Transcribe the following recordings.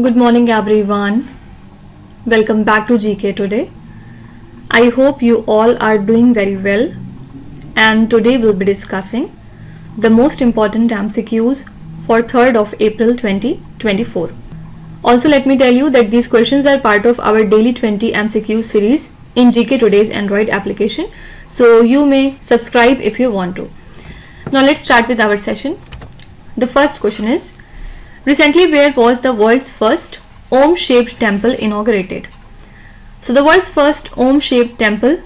Good morning everyone. Welcome back to GK Today. I hope you all are doing very well, and today we'll be discussing the most important MCQs for 3rd of April 2024. Also, let me tell you that these questions are part of our daily 20 MCQ series in GK Today's Android application, so you may subscribe if you want to. Now let's start with our session. The first question is, recently where was the world's first Omshaped Temple inaugurated? So the world's first Omshaped Temple,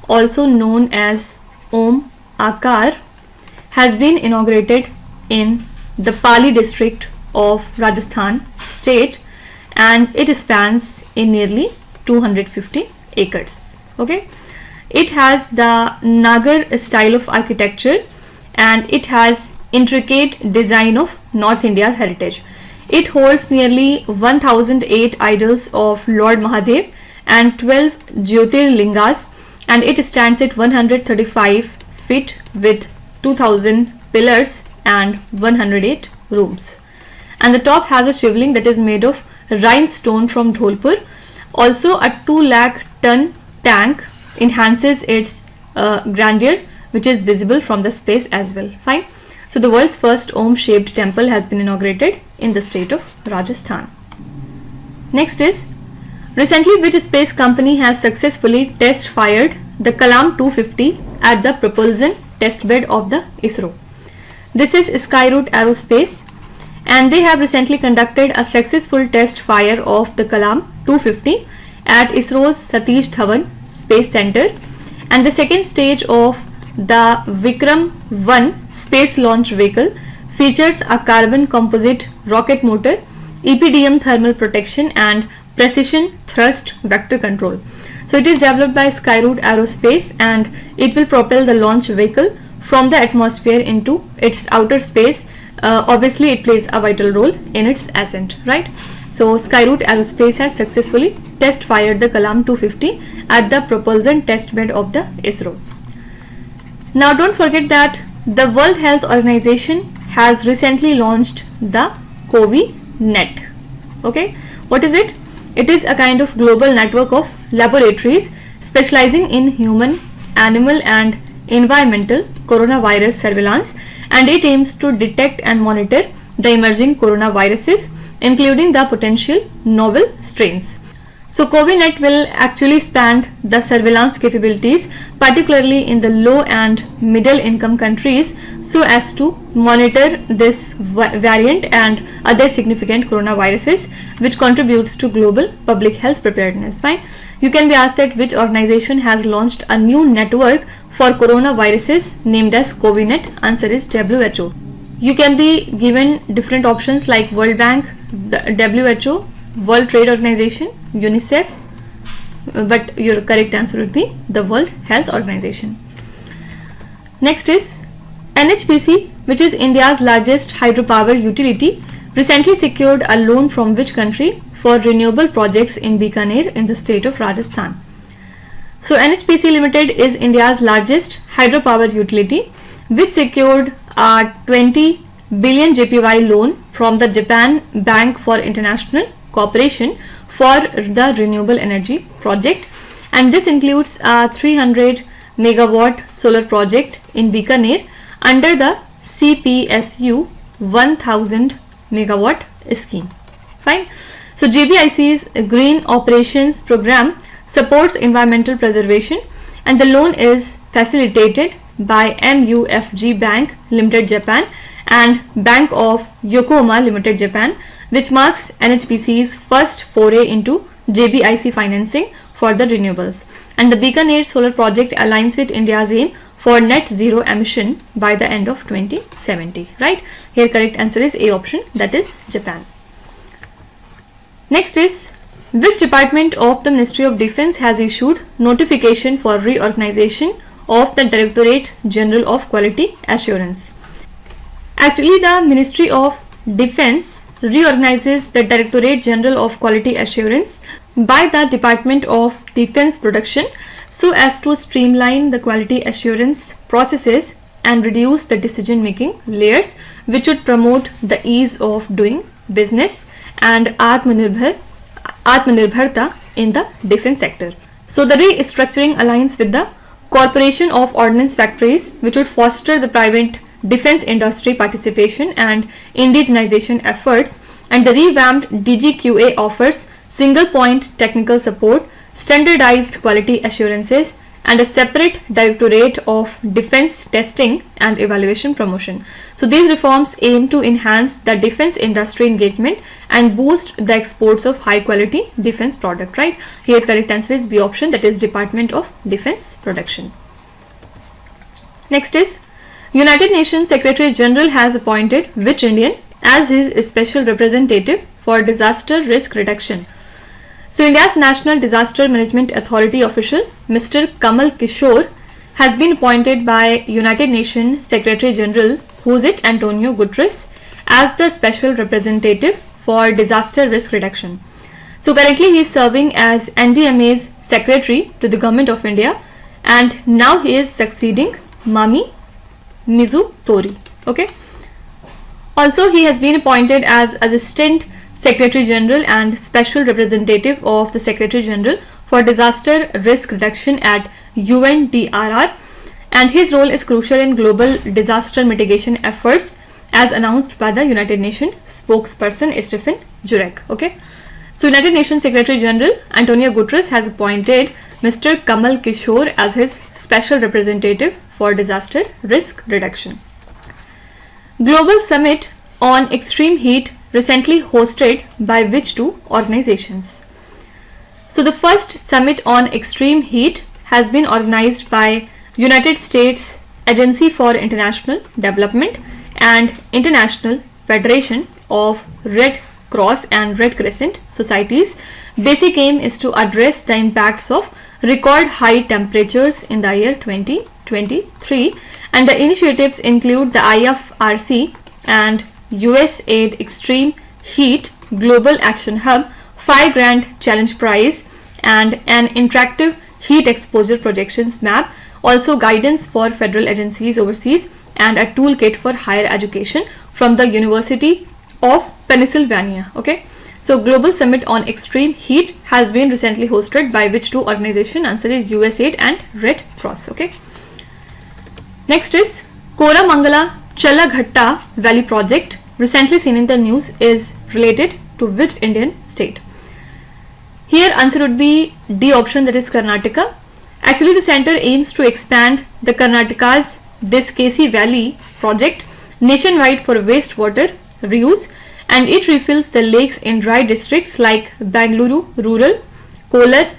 also known as Om Akar, has been inaugurated in the Pali district of Rajasthan state, and it spans in nearly 250 acres. Okay, it has the Nagar style of architecture, and it has intricate design of North India's heritage. It holds nearly 1008 idols of Lord Mahadev and 12 Jyotirlingas, and it stands at 135 feet with 2000 pillars and 108 rooms. And the top has a shivling that is made of rhinestone from Dholpur. Also, a 2 lakh ton tank enhances its grandeur, which is visible from the space as well. Fine. So the world's first Om-shaped temple has been inaugurated in the state of Rajasthan. Next is, recently which space company has successfully test fired the Kalam 250 at the propulsion testbed of the ISRO? This is Skyroot Aerospace, and they have recently conducted a successful test fire of the Kalam 250 at ISRO's Satish Dhawan Space Center, and the second stage of the Vikram 1 space launch vehicle features a carbon composite rocket motor, EPDM thermal protection, and precision thrust vector control. So it is developed by Skyroot Aerospace, and it will propel the launch vehicle from the atmosphere into its outer space. Obviously it plays a vital role in its ascent, right? So Skyroot Aerospace has successfully test fired the Kalam 250 at the propulsion test bed of the ISRO. Now don't forget that the World Health Organization has recently launched the CoviNet. Okay, what is it? It is a kind of global network of laboratories specializing in human, animal and environmental coronavirus surveillance, and it aims to detect and monitor the emerging coronaviruses, including the potential novel strains. So CoviNet will actually span the surveillance capabilities, particularly in the low and middle income countries, so as to monitor this variant and other significant coronaviruses, which contributes to global public health preparedness. Fine. You can be asked that which organization has launched a new network for coronaviruses named as CoviNet. Answer is WHO. You can be given different options like World Bank, WHO, World Trade Organization, UNICEF, but your correct answer would be the World Health Organization. Next is, NHPC, which is India's largest hydropower utility, recently secured a loan from which country for renewable projects in Bikaner in the state of Rajasthan? So NHPC Limited is India's largest hydropower utility, which secured a 20 billion JPY loan from the Japan Bank for International Cooperation for the renewable energy project, and this includes a 300 megawatt solar project in Bikaner under the CPSU 1000 megawatt scheme. Fine. So JBIC's Green Operations Program supports environmental preservation, and the loan is facilitated by MUFG Bank Limited Japan and Bank of Yokohama Limited Japan, which marks NHPC's first foray into JBIC financing for the renewables. And the Bikaner solar project aligns with India's aim for net zero emission by the end of 2070. Right? Here correct answer is A option, that is Japan. Next is, which department of the Ministry of Defence has issued notification for reorganization of the Directorate General of Quality Assurance? Actually, the Ministry of Defence reorganizes the Directorate General of Quality Assurance by the Department of Defence Production so as to streamline the quality assurance processes and reduce the decision making layers, which would promote the ease of doing business and Atmanirbharta in the defense sector. So the restructuring aligns with the Corporation of Ordnance Factories, which would foster the private defense industry participation and indigenization efforts, and the revamped DGQA offers single point technical support, standardized quality assurances, and a separate Directorate of Defense Testing and Evaluation Promotion. So these reforms aim to enhance the defense industry engagement and boost the exports of high quality defense product, right? Here correct answer is B option, that is Department of Defense Production. Next is United Nations Secretary General has appointed which Indian as his special representative for disaster risk reduction? So India's National Disaster Management Authority official Mr. Kamal Kishore has been appointed by United Nations Secretary General, who is it, Antonio Guterres, as the special representative for disaster risk reduction. So currently he is serving as NDMA's secretary to the Government of India, and now he is succeeding Mami Mizu Tori. Okay. Also he has been appointed as Assistant Secretary General and Special Representative of the Secretary General for Disaster Risk Reduction at UNDRR, and his role is crucial in global disaster mitigation efforts as announced by the United Nations spokesperson Stephen Jurek. Okay. So United Nations Secretary General Antonio Guterres has appointed Mr. Kamal Kishore as his special representative for disaster risk reduction. Global Summit on Extreme Heat recently hosted by which two organizations? So the first Summit on Extreme Heat has been organized by United States Agency for International Development and International Federation of Red Cross and Red Crescent Societies. Basic aim is to address the impacts of record high temperatures in the year 2023, and the initiatives include the IFRC and USAID Extreme Heat Global Action Hub, 5 grand challenge prize, and an interactive heat exposure projections map, also guidance for federal agencies overseas, and a toolkit for higher education from the University of Pennsylvania. Okay, so Global Summit on Extreme Heat has been recently hosted by which two organizations? Answer is USAID and Red Cross. Okay. Next is Koramangala Chalaghatta Valley project, recently seen in the news, is related to which Indian state? Here answer would be D option, that is Karnataka. Actually the center aims to expand the Karnataka's Diskesi Valley project nationwide for wastewater reuse, and it refills the lakes in dry districts like Bangalore Rural, Kolar,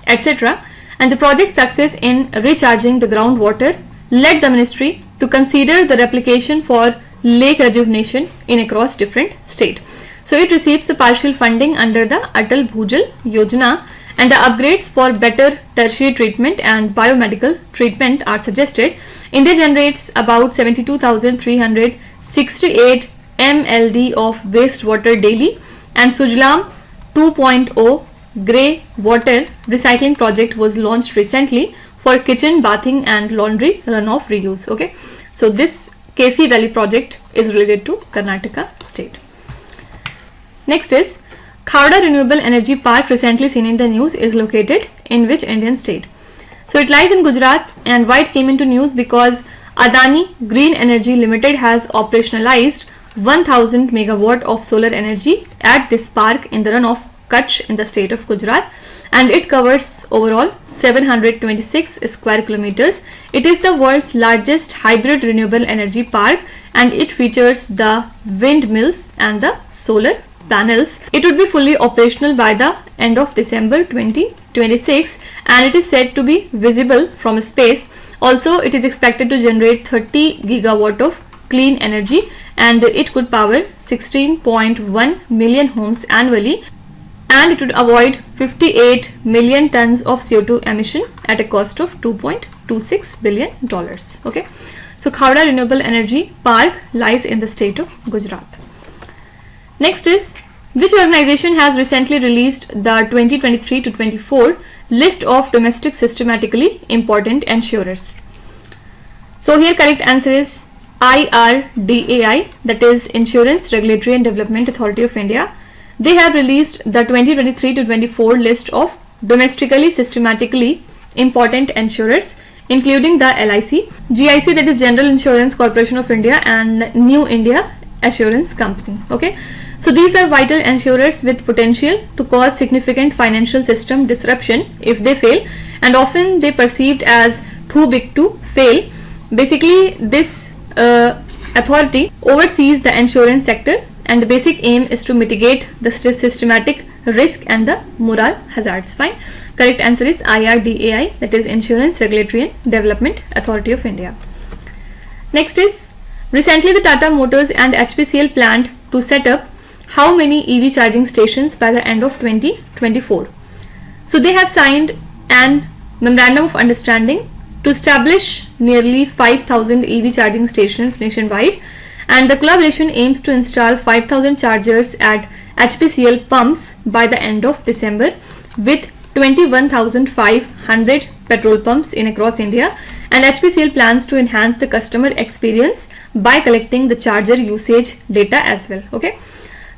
etc. And the project's success in recharging the groundwater led the ministry to consider the replication for lake rejuvenation in across different states. So it receives a partial funding under the Atal Bhujal Yojana, and the upgrades for better tertiary treatment and biomedical treatment are suggested. India generates about 72,368 MLD of wastewater daily, and Sujlam 2.0 grey water recycling project was launched recently for kitchen, bathing and laundry runoff reuse. Okay, so this KC Valley project is related to Karnataka state. Next is Khavda Renewable Energy Park, recently seen in the news, is located in which Indian state? So it lies in Gujarat, and why it came into news? Because Adani Green Energy Limited has operationalized 1000 megawatt of solar energy at this park in the run of Kutch in the state of Gujarat, and it covers overall 726 square kilometers. It is the world's largest hybrid renewable energy park, and it features the windmills and the solar panels. It would be fully operational by the end of December 2026, and it is said to be visible from space. Also, it is expected to generate 30 gigawatt of clean energy, and it could power 16.1 million homes annually, and it would avoid 58 million tons of CO2 emission at a cost of $2.26 billion. Okay, so Khavda Renewable Energy Park lies in the state of Gujarat. Next is, which organization has recently released the 2023 to 24 list of domestic systematically important insurers? So here correct answer is IRDAI, that is Insurance Regulatory and Development Authority of India. they have released the 2023 to 24 list of domestically systematically important insurers, including the LIC, GIC, that is General Insurance Corporation of India, and New India Assurance Company. Okay, so these are vital insurers with potential to cause significant financial system disruption if they fail, and often they perceived as too big to fail. Basically, this authority oversees the insurance sector, and the basic aim is to mitigate the systematic risk and the moral hazards. Fine. Correct answer is IRDAI, that is Insurance Regulatory and Development Authority of India. Next is, recently the Tata Motors and HBCL planned to set up how many EV charging stations by the end of 2024? So they have signed an memorandum of understanding to establish nearly 5,000 EV charging stations nationwide, and the collaboration aims to install 5,000 chargers at HBCL pumps by the end of December, with 21,500 petrol pumps in across India, and HBCL plans to enhance the customer experience by collecting the charger usage data as well. Okay,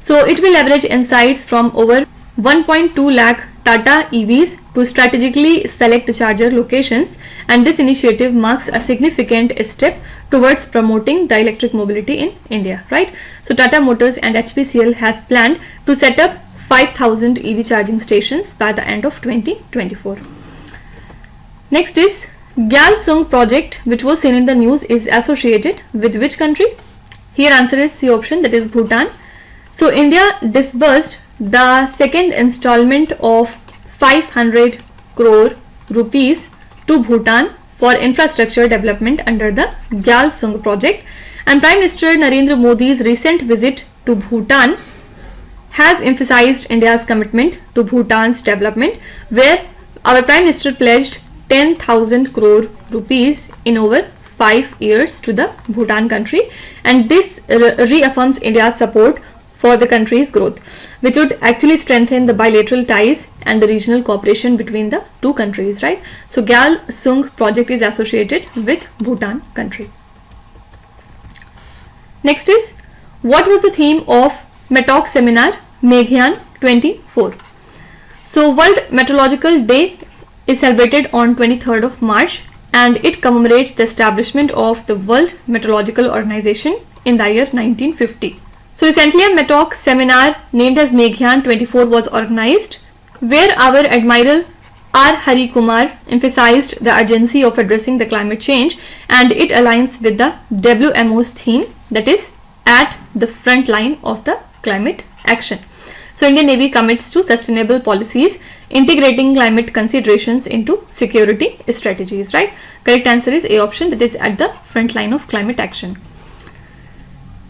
so it will leverage insights from over 1.2 lakh Tata EVs to strategically select the charger locations, and this initiative marks a significant step towards promoting the electric mobility in India, right? So Tata Motors and HBCL has planned to set up 5,000 EV charging stations by the end of 2024. Next is, Gyalsung project, which was seen in the news, is associated with which country? Here answer is C option, that is Bhutan. So India disbursed the second installment of 500 crore rupees to Bhutan for infrastructure development under the Gyalsung project, and Prime Minister Narendra Modi's recent visit to Bhutan has emphasized India's commitment to Bhutan's development, where our Prime Minister pledged 10,000 crore rupees in over 5 years to the Bhutan country, and this reaffirms India's support for the country's growth, which would actually strengthen the bilateral ties and the regional cooperation between the two countries, right? So Gyalsung project is associated with Bhutan country. Next is, what was the theme of Metto Seminar Meghyan 24? So World Meteorological Day is celebrated on 23rd of March, and it commemorates the establishment of the World Meteorological Organization in the year 1950. So recently a Metto Seminar named as Meghyan 24 was organized, where our Admiral R. Hari Kumar emphasized the urgency of addressing the climate change, and it aligns with the WMO's theme, that is at the front line of the climate action. So Indian Navy commits to sustainable policies, integrating climate considerations into security strategies, right? Correct answer is A option, that is at the front line of climate action.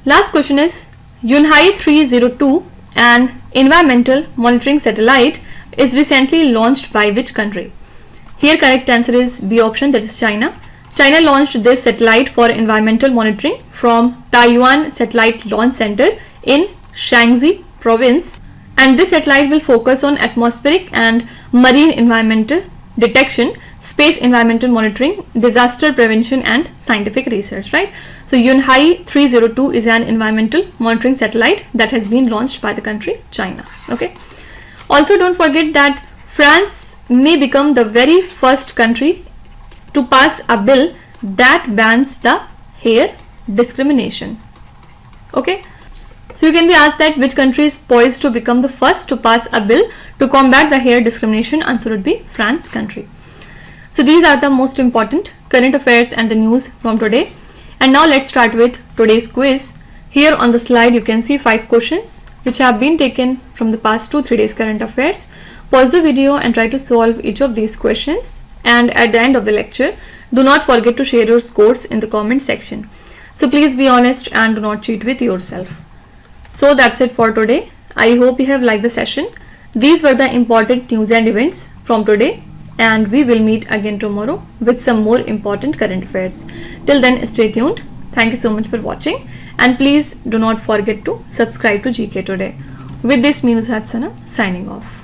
Last question is, Yunhai 302, an environmental monitoring satellite, is recently launched by which country? Here correct answer is B option, that is China. China launched this satellite for environmental monitoring from Taiwan Satellite Launch Center in Shaanxi province, and this satellite will focus on atmospheric and marine environmental detection, space environmental monitoring, disaster prevention, and scientific research, right? So Yunhai 302 is an environmental monitoring satellite that has been launched by the country China. Okay. Also, don't forget that France may become the very first country to pass a bill that bans the hair discrimination. Okay. So you can be asked that which country is poised to become the first to pass a bill to combat the hair discrimination. Answer would be France country. So these are the most important current affairs and the news from today. And now let's start with today's quiz. Here on the slide you can see 5 questions which have been taken from the past 2-3 days current affairs. Pause the video and try to solve each of these questions. And at the end of the lecture, do not forget to share your scores in the comment section. So please be honest and do not cheat with yourself. So that's it for today. I hope you have liked the session. These were the important news and events from today, and we will meet again tomorrow with some more important current affairs. Till then, stay tuned. Thank you so much for watching, and please do not forget to subscribe to GK Today. With this, me Nushat Sana signing off.